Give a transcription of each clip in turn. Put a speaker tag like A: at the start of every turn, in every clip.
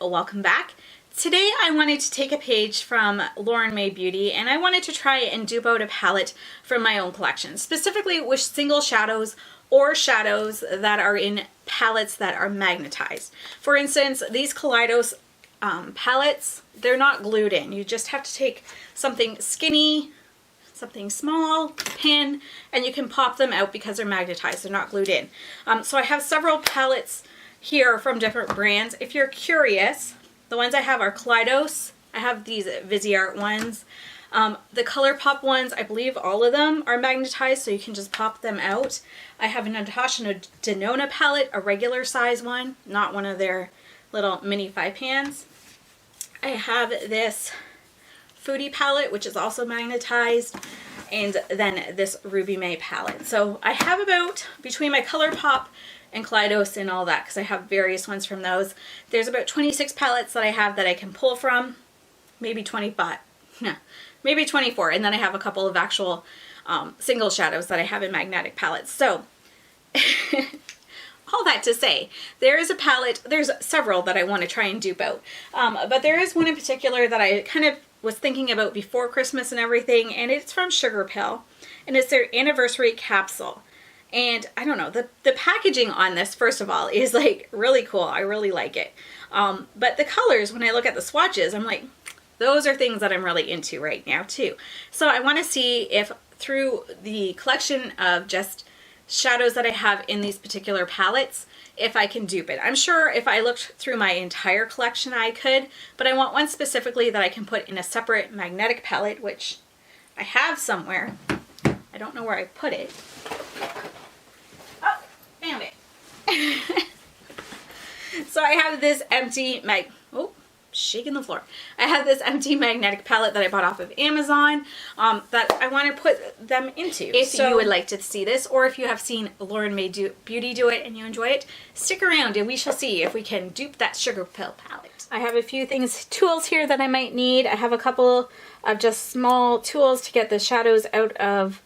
A: welcome back. Today I wanted to take a page from Lauren May Beauty and I wanted to try and dupe out a palette from my own collection, specifically with single shadows or shadows that are in palettes that are magnetized. For instance, these Kaleidos palettes, they're not glued in. You just have to take something skinny, something small, pin, and you can pop them out because they're magnetized. They're not glued in. So I have several palettes here from different brands. If you're curious, the ones I have are Kaleidos. I have these Viseart ones. The ColourPop ones, I believe all of them are magnetized, so you can just pop them out. I have a Natasha Denona palette, a regular size one, not one of their little mini 5-pans. I have this Foodie palette, which is also magnetized, and then this Ruby May palette. So I have about, between my ColourPop and Kaleidos and all that, because I have various ones from those, there's about 26 palettes that I have that I can pull from, maybe 25, maybe 24, and then I have a couple of actual single shadows that I have in magnetic palettes. So all that to say, there is a palette, there's several that I want to try and dupe out, but there is one in particular that I kind of was thinking about before Christmas and everything, and it's from Sugarpill, and it's their anniversary capsule. And I don't know, the packaging on this, first of all, is like really cool. I really like it. But the colors, when I look at the swatches, I'm like, those are things that I'm really into right now too. So I want to see if through the collection of just shadows that I have in these particular palettes, if I can dupe it. I'm sure if I looked through my entire collection I could, but I want one specifically that I can put in a separate magnetic palette, which I have somewhere. I don't know where I put it. Oh, found it. So I have this empty shaking the floor. I have this empty magnetic palette that I bought off of Amazon that I want to put them into. If you would like to see this, or if you have seen Lauren May Beauty do it and you enjoy it, stick around and we shall see if we can dupe that Sugarpill palette. I have a few tools here that I might need. I have a couple of just small tools to get the shadows out of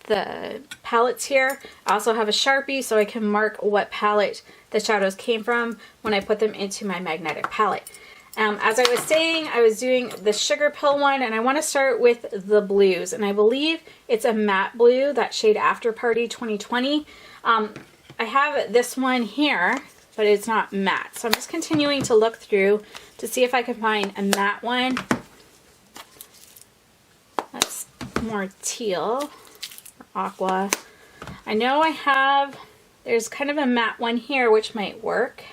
A: the palettes here. I also have a Sharpie so I can mark what palette the shadows came from when I put them into my magnetic palette. As I was saying, I was doing the Sugarpill one, and I want to start with the blues, and I believe it's a matte blue, that shade After Party 2020. I have this one here, but it's not matte, so I'm just continuing to look through to see if I can find a matte one that's more teal or aqua. I know I have, there's kind of a matte one here which might work.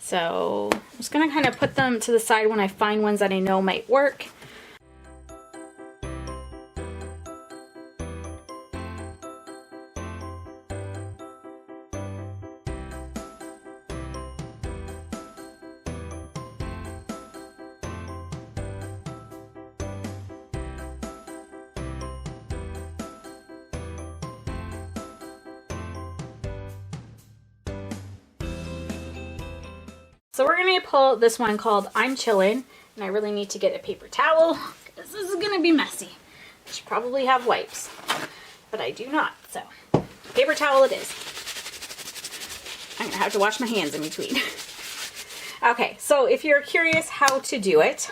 A: So I'm just going to kind of put them to the side when I find ones that I know might work. So we're going to pull this one called I'm Chillin, and I really need to get a paper towel because this is going to be messy. I should probably have wipes, but I do not, so paper towel it is. I'm going to have to wash my hands in between. Okay, so if you're curious how to do it,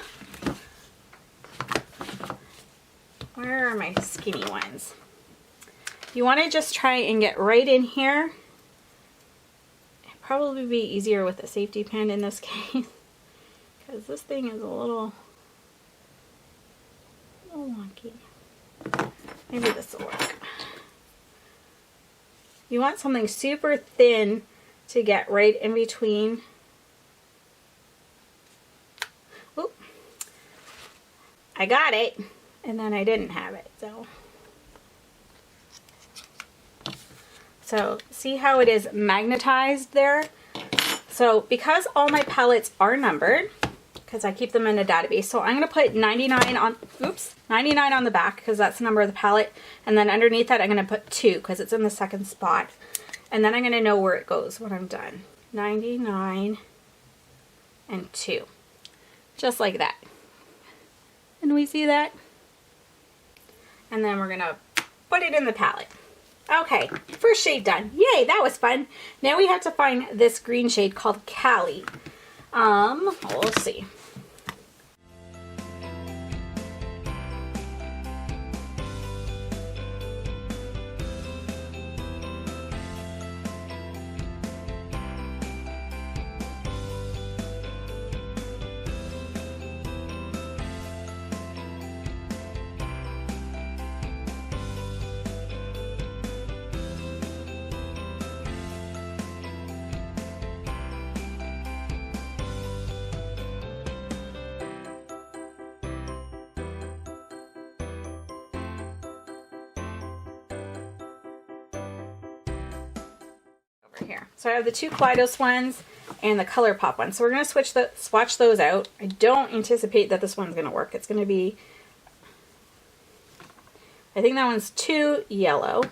A: where are my skinny ones? You want to just try and get right in here. Probably be easier with a safety pin in this case because this thing is a little wonky. Maybe this will work. You want something super thin to get right in between. Oop. I got it, and then I didn't have it, so see how it is magnetized there? So because all my palettes are numbered, because I keep them in a database, so I'm going to put 99 on, 99 on the back because that's the number of the palette, and then underneath that I'm going to put 2 because it's in the second spot, and then I'm going to know where it goes when I'm done. 99 and 2. Just like that. And we see that? And then we're going to put it in the palette. Okay, first shade done. Yay, that was fun. Now we have to find this green shade called Cali. We'll see. Here. So I have the two Kaleidos ones and the ColourPop one. So we're going to swatch those out. I don't anticipate that this one's going to work. It's going to be, I think that one's too yellow.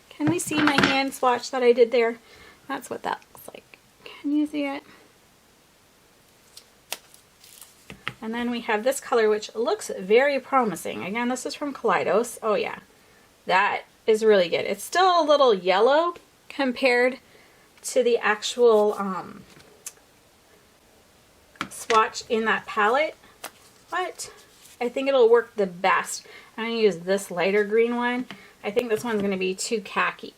A: Can we see my hand swatch that I did there? That's what that looks like. Can you see it? And then we have this color, which looks very promising. Again, this is from Kaleidos. Oh yeah. That is really good. It's still a little yellow compared to the actual swatch in that palette, but I think it'll work the best. I'm going to use this lighter green one. I think this one's going to be too khaki.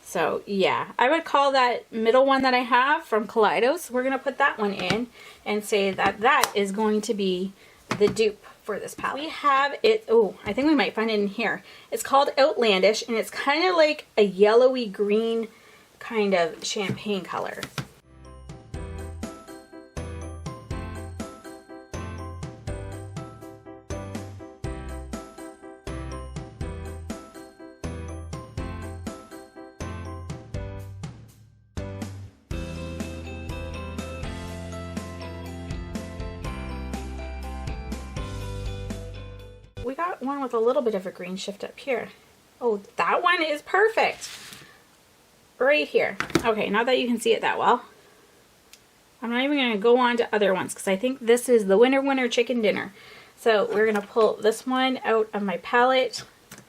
A: So yeah, I would call that middle one that I have from Kaleidos. We're going to put that one in and say that that is going to be the dupe for this palette. We have it, oh, I think we might find it in here. It's called Oaklandish, and it's kind of like a yellowy green kind of champagne color. We got one with a little bit of a green shift up here. Oh, that one is perfect. Right here. Okay, not that you can see it that well. I'm not even going to go on to other ones because I think this is the winner chicken dinner. So we're going to pull this one out of my palette.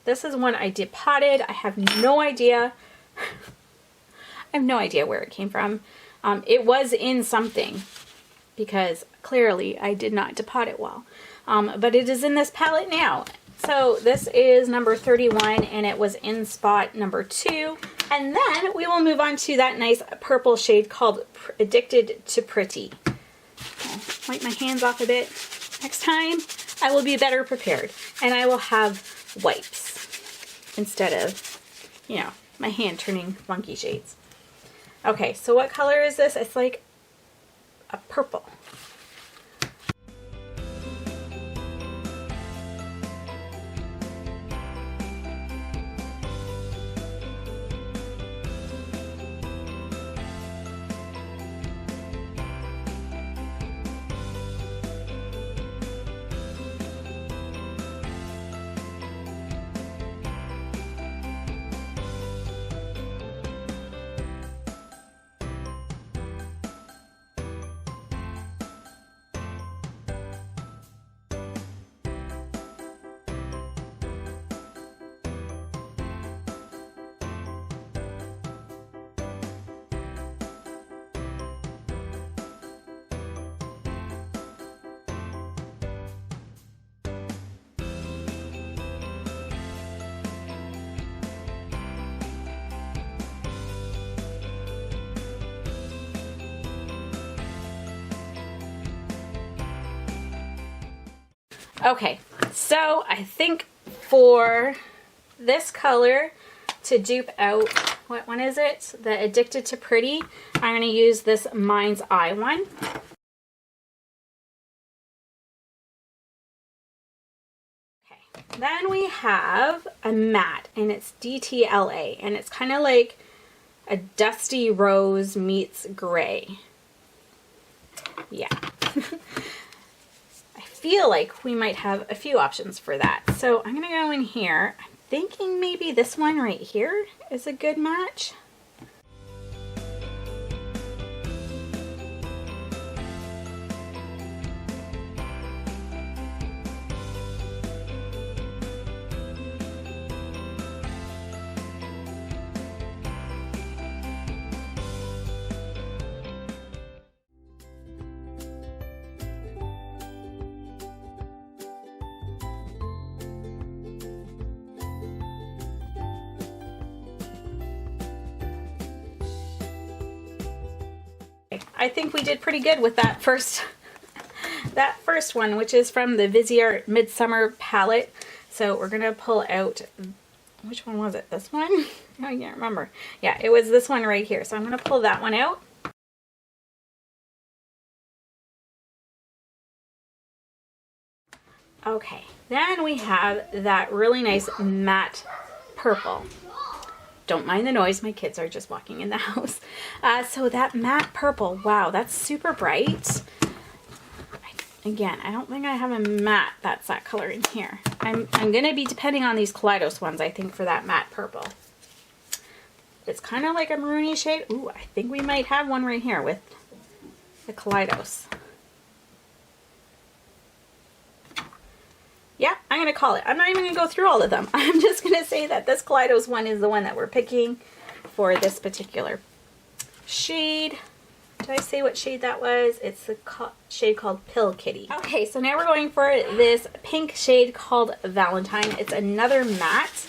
A: This is one I depotted. I have no idea. I have no idea where it came from. It was in something because clearly I did not depot it well. But it is in this palette now. So this is number 31 and it was in spot number 2. And then we will move on to that nice purple shade called Addicted to Pretty. I'll wipe my hands off a bit. Next time I will be better prepared and I will have wipes instead of, you know, my hand turning funky shades. Okay, so what color is this? It's like a purple. Okay, so I think for this color to dupe out, what one is it? The Addicted to Pretty. I'm going to use this Mind's Eye one. Okay, then we have a matte and it's DTLA and it's kind of like a dusty rose meets gray. Yeah. Feel like we might have a few options for that. So I'm gonna go in here. I'm thinking maybe this one right here is a good match. Okay, I think we did pretty good with that first one, which is from the Viseart Midsommer palette. So we're gonna pull out, which one was it? This one? Oh, I can't remember. Yeah, it was this one right here. So I'm gonna pull that one out. Okay, then we have that really nice matte purple. Don't mind the noise, my kids are just walking in the house. So that matte purple, wow, that's super bright. Again, I don't think I have a matte that's that color in here. I'm gonna be depending on these Kaleidos ones, I think, for that matte purple. It's kind of like a maroony shade. Ooh, I think we might have one right here with the Kaleidos. Yeah, I'm gonna call it. I'm not even gonna go through all of them. I'm just gonna say that this Kaleidos one is the one that we're picking for this particular shade. Did I say what shade that was? It's the shade called Pill Kitty. Okay, so now we're going for this pink shade called Valentine. It's another matte.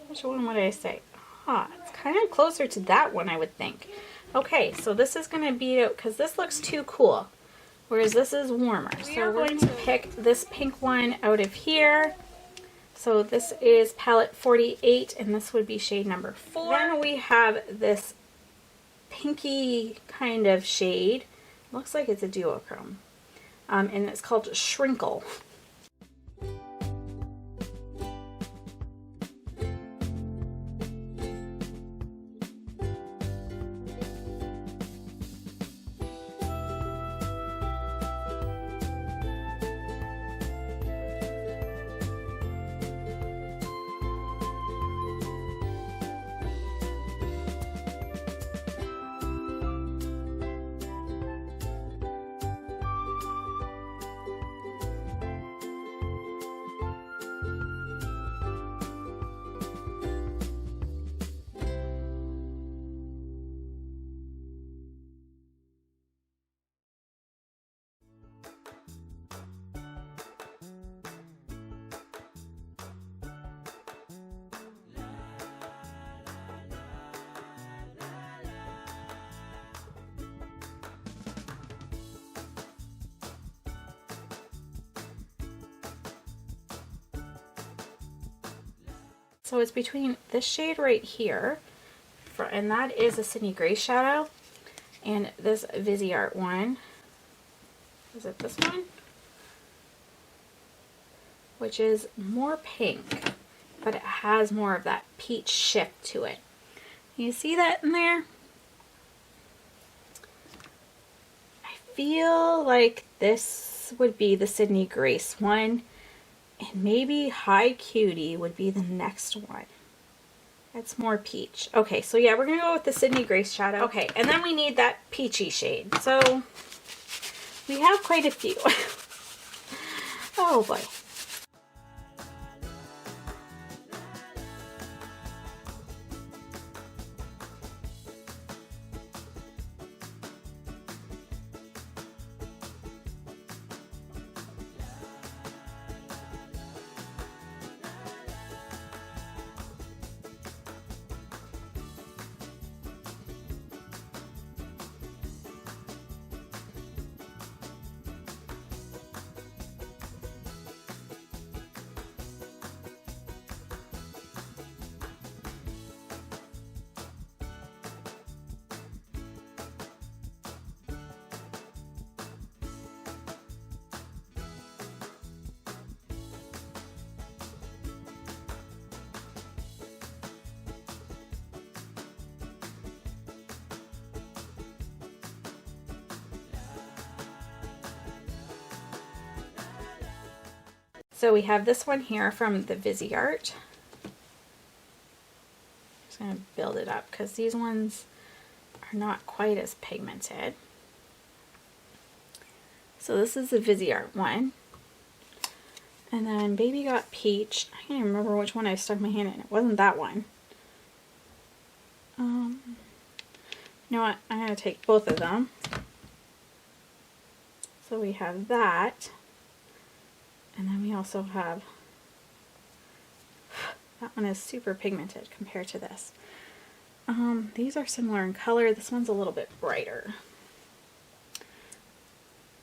A: Which one would I say? It's kind of closer to that one, I would think. Okay, so this is going to be, because this looks too cool, whereas this is warmer. So we're going to pick this pink one out of here. So this is palette 48, and this would be shade number 4. Then we have this pinky kind of shade. Looks like it's a duochrome. And it's called Shrinkle. So it's between this shade right here, and that is a Sydney Grace shadow, and this Viseart one. Is it this one? Which is more pink, but it has more of that peach shift to it. You see that in there? I feel like this would be the Sydney Grace one. And maybe Hi Cutie would be the next one. That's more peach. Okay, so yeah, we're going to go with the Sydney Grace shadow. Okay, and then we need that peachy shade. So we have quite a few. Oh boy. So we have this one here from the Viseart. just going to build it up because these ones are not quite as pigmented. So this is the Viseart one. And then Baby Got Peach. I can't even remember which one I stuck my hand in. It wasn't that one. You know what? I'm going to take both of them. So we have that. And then we also have... That one is super pigmented compared to this. These are similar in color. This one's a little bit brighter.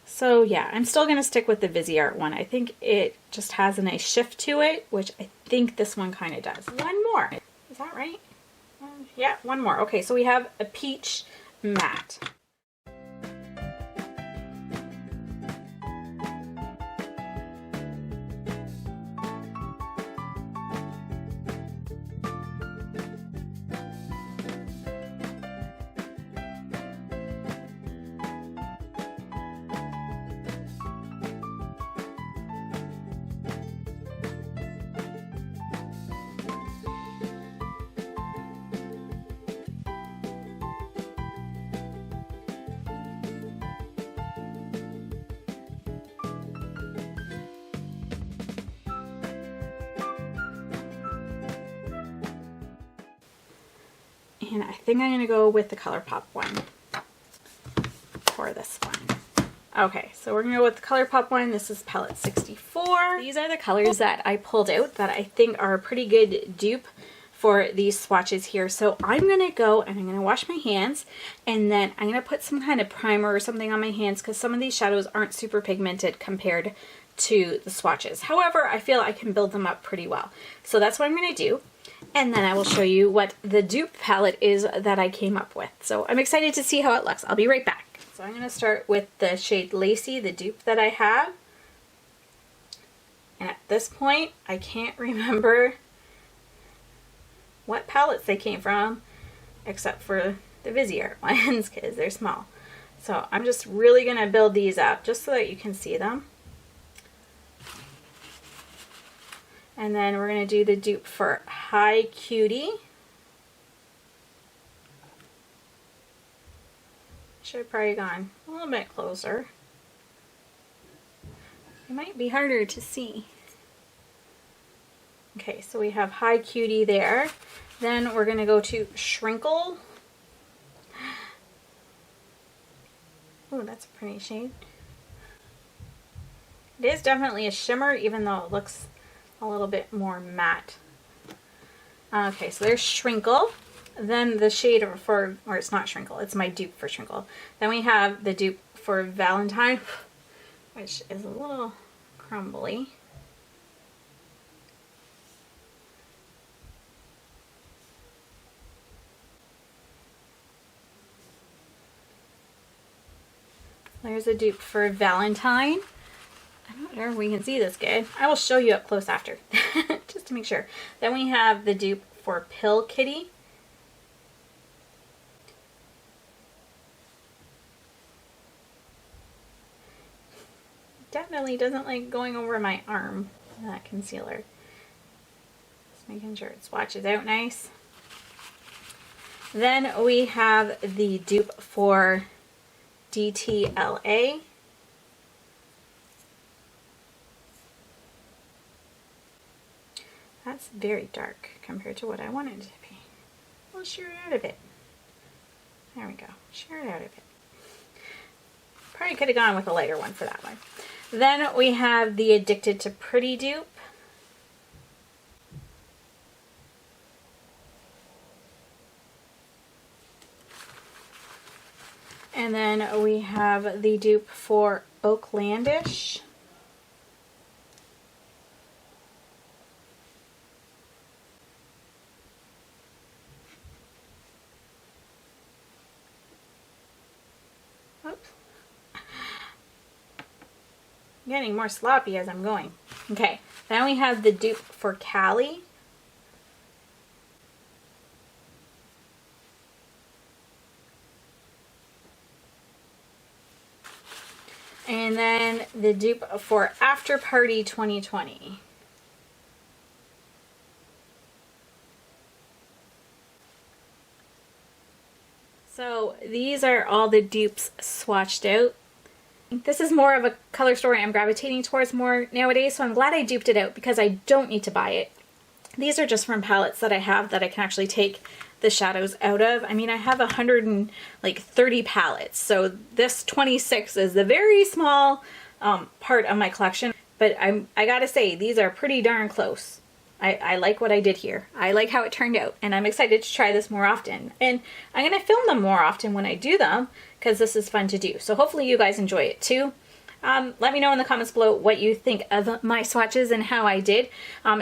A: So yeah, I'm still going to stick with the Viseart one. I think it just has a nice shift to it, which I think this one kind of does. One more. Is that right? Yeah, one more. Okay, so we have a peach matte. And I think I'm going to go with the ColourPop one for this one. Okay, so we're going to go with the ColourPop one. This is palette 64. These are the colors that I pulled out that I think are a pretty good dupe for these swatches here. So I'm going to go and I'm going to wash my hands, and then I'm going to put some kind of primer or something on my hands because some of these shadows aren't super pigmented compared to the swatches. However, I feel I can build them up pretty well. So that's what I'm going to do. And then I will show you what the dupe palette is that I came up with. So I'm excited to see how it looks. I'll be right back. So I'm going to start with the shade Lacy, the dupe that I have. And at this point, I can't remember what palettes they came from, except for the Viseart ones, because they're small. So I'm just really going to build these up just so that you can see them. And then we're going to do the dupe for Hi Cutie. Should have probably gone a little bit closer. It might be harder to see. Okay, so we have Hi Cutie there. Then we're going to go to Shrinkle. Oh, that's a pretty shade. It is definitely a shimmer, even though it looks a little bit more matte. Okay, so there's Shrinkle. Then the shade for, or it's not Shrinkle, it's my dupe for Shrinkle. Then we have the dupe for Valentine, which is a little crumbly. There's a dupe for Valentine. I'm not sure if we can see this good. I will show you up close after, just to make sure. Then we have the dupe for Pill Kitty. Definitely doesn't like going over my arm, that concealer. Just making sure it swatches out nice. Then we have the dupe for DTLA. That's very dark compared to what I wanted it to be. We'll sheer it out a bit. There we go. Sheer it out a bit. Probably could have gone with a lighter one for that one. Then we have the Addicted to Pretty dupe. And then we have the dupe for Oaklandish. Oops. I'm getting more sloppy as I'm going. Okay, then we have the dupe for Cali. And then the dupe for After Party 2020. So these are all the dupes swatched out. This is more of a color story I'm gravitating towards more nowadays, so I'm glad I duped it out because I don't need to buy it. These are just from palettes that I have that I can actually take the shadows out of. I mean, I have 130 palettes, so this 26 is the very small part of my collection, but I gotta say, these are pretty darn close. I like what I did here. I like how it turned out, and I'm excited to try this more often. And I'm going to film them more often when I do them, because this is fun to do. So hopefully you guys enjoy it too. Let me know in the comments below what you think of my swatches and how I did.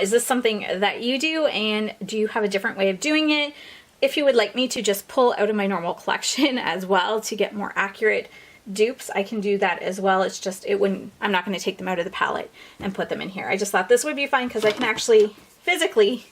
A: Is this something that you do, and do you have a different way of doing it? If you would like me to just pull out of my normal collection as well to get more accurate dupes, I can do that as well. It's just, I'm not going to take them out of the palette and put them in here. I just thought this would be fun because I can actually physically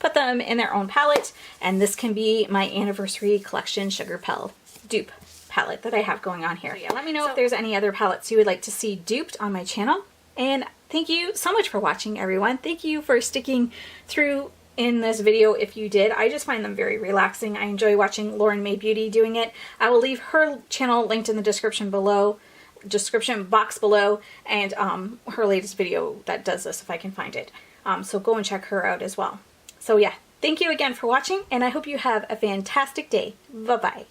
A: put them in their own palette, and this can be my anniversary collection Sugarpill dupe palette that I have going on here. So yeah, let me know if there's any other palettes you would like to see duped on my channel. And thank you so much for watching, everyone. Thank you for sticking through in this video if you did. I just find them very relaxing. I enjoy watching Lauren May Beauty doing it. I will leave her channel linked in the description box below, and her latest video that does this if I can find it. So go and check her out as well. So yeah, thank you again for watching, and I hope you have a fantastic day. Bye-bye.